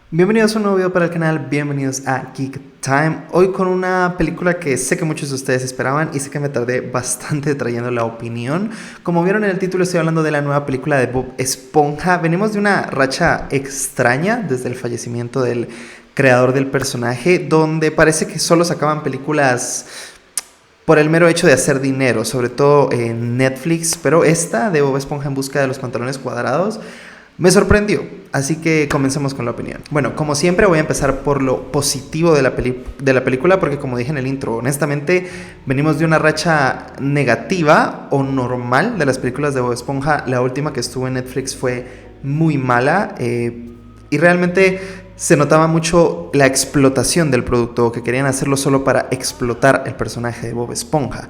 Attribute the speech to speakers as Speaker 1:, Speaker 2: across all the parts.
Speaker 1: Bienvenidos a un nuevo video para el canal, bienvenidos a Geek Time. Hoy con una película que sé que muchos de ustedes esperaban y sé que me tardé bastante trayendo la opinión. Como vieron en el título, estoy hablando de la nueva película de Bob Esponja. Venimos de una racha extraña desde el fallecimiento del creador del personaje, donde parece que solo sacaban películas por el mero hecho de hacer dinero, sobre todo en Netflix. Pero esta de Bob Esponja en busca de los pantalones cuadrados me sorprendió, así que comencemos con la opinión. Bueno, como siempre voy a empezar por lo positivo de la película, porque como dije en el intro, honestamente venimos de una racha negativa o normal de las películas de Bob Esponja. La última que estuvo en Netflix fue muy mala y realmente se notaba mucho la explotación del producto, que querían hacerlo solo para explotar el personaje de Bob Esponja.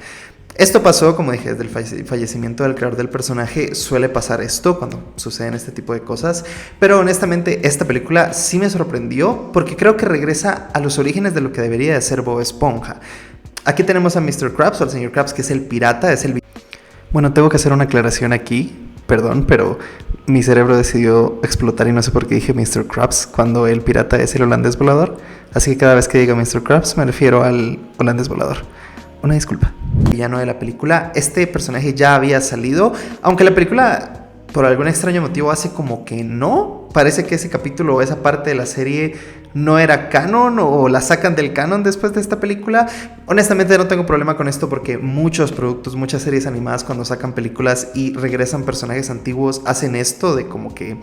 Speaker 1: Esto pasó, como dije, desde el fallecimiento del creador del personaje. Suele pasar esto cuando suceden este tipo de cosas. Pero honestamente esta película sí me sorprendió, porque creo que regresa a los orígenes de lo que debería de ser Bob Esponja. Aquí tenemos a Mr. Krabs, o al señor Krabs, que es el pirata, es el... Bueno, tengo que hacer una aclaración aquí, perdón, pero mi cerebro decidió explotar y no sé por qué dije Mr. Krabs cuando el pirata es el holandés volador. Así que cada vez que diga Mr. Krabs me refiero al holandés volador. Una disculpa. Villano de la película. Este personaje ya había salido, aunque la película por algún extraño motivo hace como que no. Parece que ese capítulo o esa parte de la serie no era canon, o la sacan del canon después de esta película. Honestamente no tengo problema con esto, porque muchos productos, muchas series animadas, cuando sacan películas y regresan personajes antiguos, hacen esto de como que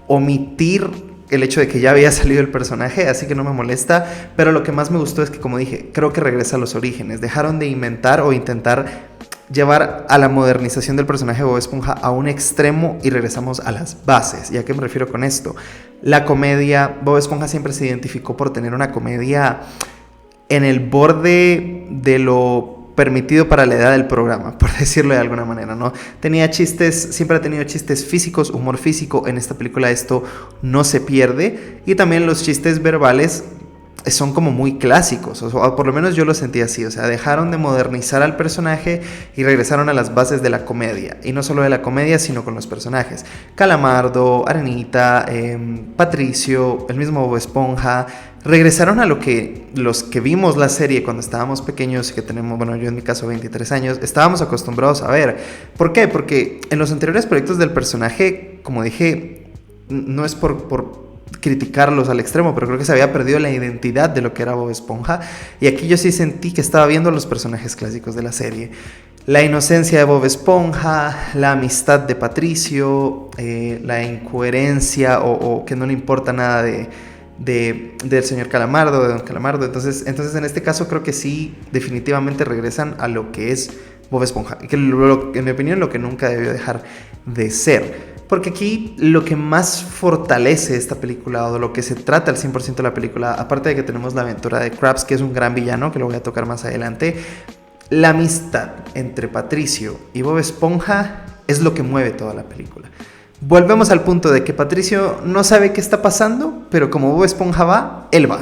Speaker 1: omitir el hecho de que ya había salido el personaje, así que no me molesta. Pero lo que más me gustó es que, como dije, creo que regresa a los orígenes. Dejaron de inventar o intentar llevar a la modernización del personaje de Bob Esponja a un extremo y regresamos a las bases. ¿Y a qué me refiero con esto? La comedia. Bob Esponja siempre se identificó por tener una comedia en el borde de lo permitido para la edad del programa, por decirlo de alguna manera, ¿no? Tenía chistes, siempre ha tenido chistes físicos, humor físico. En esta película esto no se pierde, y también los chistes verbales son como muy clásicos, o por lo menos yo lo sentí así. O sea, dejaron de modernizar al personaje y regresaron a las bases de la comedia, y no solo de la comedia, sino con los personajes: Calamardo, Arenita, Patricio, el mismo Bob Esponja. Regresaron a lo que los que vimos la serie cuando estábamos pequeños, y que tenemos, bueno, yo en mi caso 23 años, estábamos acostumbrados a ver. ¿Por qué? Porque en los anteriores proyectos del personaje, como dije, no es por criticarlos al extremo, pero creo que se había perdido la identidad de lo que era Bob Esponja. Y aquí yo sí sentí que estaba viendo los personajes clásicos de la serie: la inocencia de Bob Esponja, la amistad de Patricio, la incoherencia o que no le importa nada del señor Calamardo, de don Calamardo. Entonces en este caso creo que sí, definitivamente regresan a lo que es Bob Esponja, que en mi opinión lo que nunca debió dejar de ser. Porque aquí lo que más fortalece esta película, o de lo que se trata al 100% de la película, aparte de que tenemos la aventura de Krabs, que es un gran villano, que lo voy a tocar más adelante, la amistad entre Patricio y Bob Esponja es lo que mueve toda la película. Volvemos al punto de que Patricio no sabe qué está pasando, pero como Bob Esponja va, él va.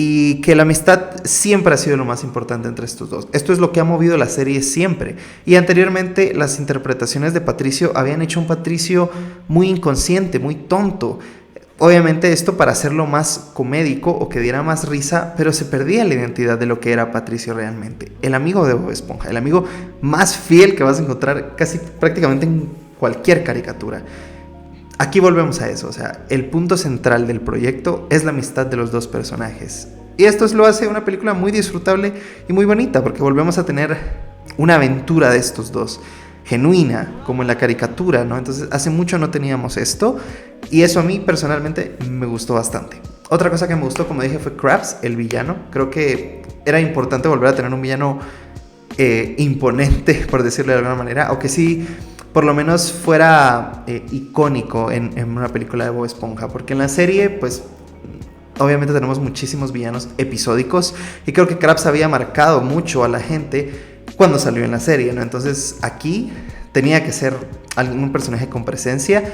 Speaker 1: Y que la amistad siempre ha sido lo más importante entre estos dos. Esto es lo que ha movido la serie siempre. Y anteriormente las interpretaciones de Patricio habían hecho un Patricio muy inconsciente, muy tonto. Obviamente esto para hacerlo más comédico o que diera más risa, pero se perdía la identidad de lo que era Patricio realmente. El amigo de Bob Esponja, el amigo más fiel que vas a encontrar casi prácticamente en cualquier caricatura. Aquí volvemos a eso, o sea, el punto central del proyecto es la amistad de los dos personajes. Y esto lo hace una película muy disfrutable y muy bonita, porque volvemos a tener una aventura de estos dos, genuina, como en la caricatura, ¿no? Entonces, hace mucho no teníamos esto, y eso a mí personalmente me gustó bastante. Otra cosa que me gustó, como dije, fue Krabs, el villano. Creo que era importante volver a tener un villano imponente, por decirlo de alguna manera, o que sí, por lo menos fuera icónico en una película de Bob Esponja. Porque en la serie, pues, obviamente tenemos muchísimos villanos episódicos, y creo que Krabs había marcado mucho a la gente cuando salió en la serie, ¿no? Entonces aquí tenía que ser algún personaje con presencia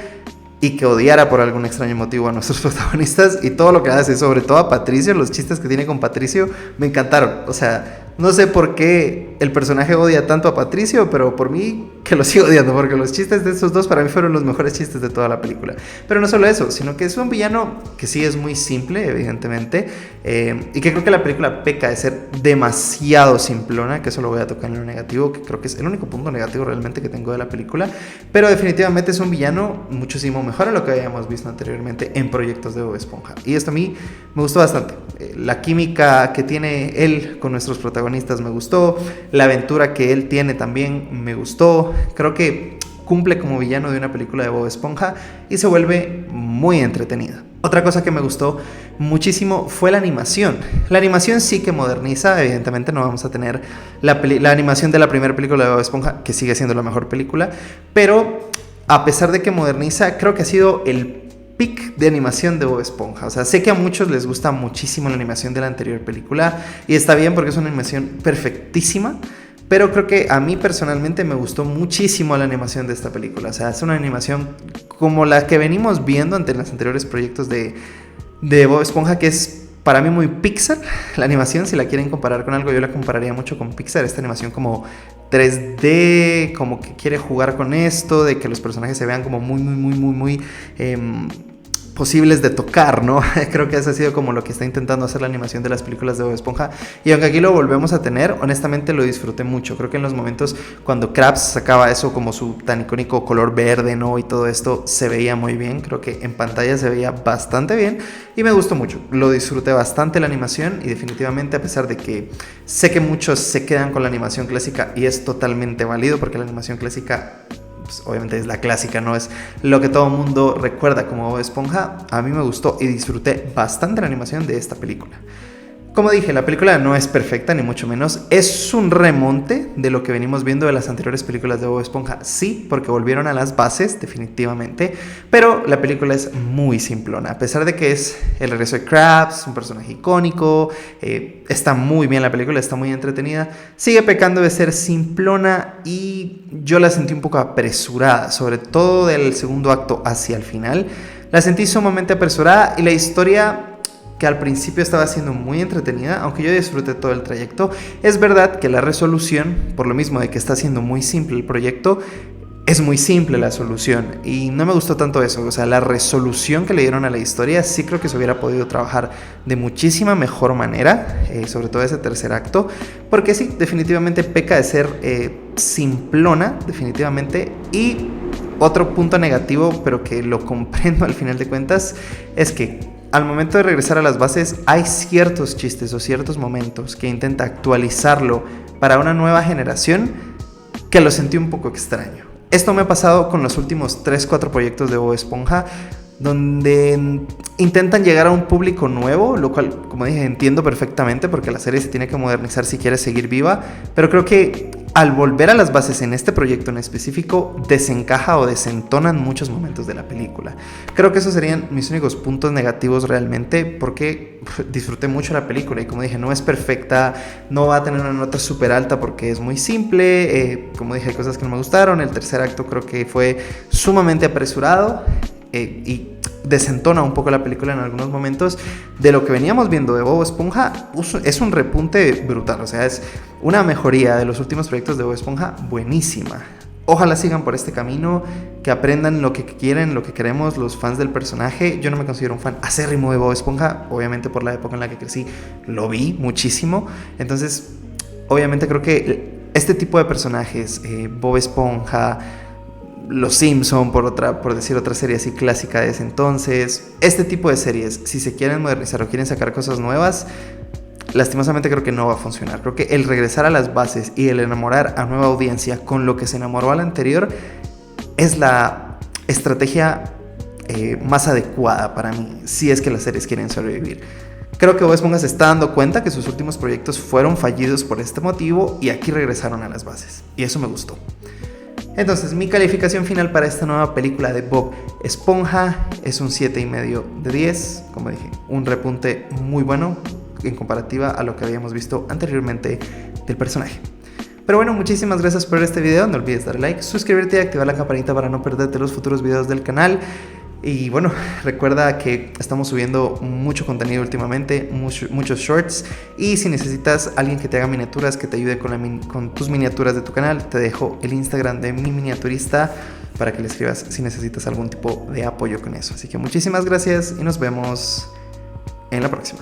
Speaker 1: y que odiara por algún extraño motivo a nuestros protagonistas y todo lo que hace, sobre todo a Patricio. Los chistes que tiene con Patricio me encantaron. O sea, No sé por qué el personaje odia tanto a Patricio, pero por mí que lo sigo odiando, porque los chistes de estos dos para mí fueron los mejores chistes de toda la película. Pero no solo eso, sino que es un villano que sí es muy simple, evidentemente, y que creo que la película peca de ser demasiado simplona, que eso lo voy a tocar en lo negativo, que creo que es el único punto negativo realmente que tengo de la película, pero definitivamente es un villano muchísimo mejor a lo que habíamos visto anteriormente en proyectos de Bob Esponja. Y esto a mí me gustó bastante. La química que tiene él con nuestros protagonistas me gustó, la aventura que él tiene también me gustó. Creo que cumple como villano de una película de Bob Esponja y se vuelve muy entretenida. Otra cosa que me gustó muchísimo fue la animación. La animación sí que moderniza, evidentemente no vamos a tener la animación de la primera película de Bob Esponja, que sigue siendo la mejor película, pero a pesar de que moderniza, creo que ha sido el peak de animación de Bob Esponja. O sea, sé que a muchos les gusta muchísimo la animación de la anterior película y está bien porque es una animación perfectísima, pero creo que a mí personalmente me gustó muchísimo la animación de esta película. O sea, es una animación como la que venimos viendo ante los anteriores proyectos de Bob Esponja, que es para mí muy Pixar. La animación, si la quieren comparar con algo, yo la compararía mucho con Pixar. Esta animación como 3D, como que quiere jugar con esto, de que los personajes se vean como muy posibles de tocar, ¿no? Creo que eso ha sido como lo que está intentando hacer la animación de las películas de Bob Esponja, y aunque aquí lo volvemos a tener, honestamente lo disfruté mucho. Creo que en los momentos cuando Krabs sacaba eso como su tan icónico color verde, ¿no? Y todo esto se veía muy bien, creo que en pantalla se veía bastante bien y me gustó mucho, lo disfruté bastante la animación, y definitivamente, a pesar de que sé que muchos se quedan con la animación clásica y es totalmente válido porque la animación clásica pues, obviamente es la clásica, no es lo que todo el mundo recuerda como Bob Esponja, a mí me gustó y disfruté bastante la animación de esta película. Como dije, la película no es perfecta, ni mucho menos. Es un remonte de lo que venimos viendo de las anteriores películas de Bob Esponja. Sí, porque volvieron a las bases, definitivamente. Pero la película es muy simplona. A pesar de que es el regreso de Krabs, un personaje icónico, está muy bien la película, está muy entretenida. Sigue pecando de ser simplona y yo la sentí un poco apresurada, sobre todo del segundo acto hacia el final. La sentí sumamente apresurada y la historia, que al principio estaba siendo muy entretenida, aunque yo disfruté todo el trayecto, es verdad que la resolución, por lo mismo de que está siendo muy simple el proyecto, es muy simple la solución y no me gustó tanto eso. O sea, la resolución que le dieron a la historia sí creo que se hubiera podido trabajar de muchísima mejor manera, sobre todo ese tercer acto, porque sí, definitivamente peca de ser simplona, definitivamente. Y otro punto negativo, pero que lo comprendo al final de cuentas, es que al momento de regresar a las bases hay ciertos chistes o ciertos momentos que intenta actualizarlo para una nueva generación que lo sentí un poco extraño. Esto me ha pasado con los últimos 3-4 proyectos de Bob Esponja, donde intentan llegar a un público nuevo, lo cual, como dije, entiendo perfectamente porque la serie se tiene que modernizar si quiere seguir viva, pero creo que al volver a las bases en este proyecto en específico desencaja o desentonan muchos momentos de la película. Creo que esos serían mis únicos puntos negativos realmente, porque disfruté mucho la película y, como dije, no es perfecta, no va a tener una nota súper alta porque es muy simple, como dije, hay cosas que no me gustaron. El tercer acto creo que fue sumamente apresurado y desentona un poco la película en algunos momentos de lo que veníamos viendo de Bob Esponja. Es un repunte brutal, o sea, es una mejoría de los últimos proyectos de Bob Esponja buenísima. Ojalá sigan por este camino, que aprendan lo que quieren, lo que queremos los fans del personaje. Yo no me considero un fan acérrimo de Bob Esponja, obviamente por la época en la que crecí lo vi muchísimo, entonces obviamente creo que este tipo de personajes, Bob Esponja, Los Simpson, por decir otra serie así clásica de ese entonces, este tipo de series, si se quieren modernizar o quieren sacar cosas nuevas, lastimosamente creo que no va a funcionar. Creo que el regresar a las bases y el enamorar a nueva audiencia con lo que se enamoró a la anterior es la estrategia más adecuada para mí, si es que las series quieren sobrevivir. Creo que Bob Esponja se está dando cuenta que sus últimos proyectos fueron fallidos por este motivo y aquí regresaron a las bases, y eso me gustó. Entonces, mi calificación final para esta nueva película de Bob Esponja es un 7,5 de 10. Como dije, un repunte muy bueno en comparativa a lo que habíamos visto anteriormente del personaje. Pero bueno, muchísimas gracias por ver este video. No olvides darle like, suscribirte y activar la campanita para no perderte los futuros videos del canal. Y bueno, recuerda que estamos subiendo mucho contenido últimamente, muchos shorts. Y si necesitas alguien que te haga miniaturas, que te ayude con tus miniaturas de tu canal, te dejo el Instagram de mi miniaturista para que le escribas si necesitas algún tipo de apoyo con eso. Así que muchísimas gracias y nos vemos en la próxima.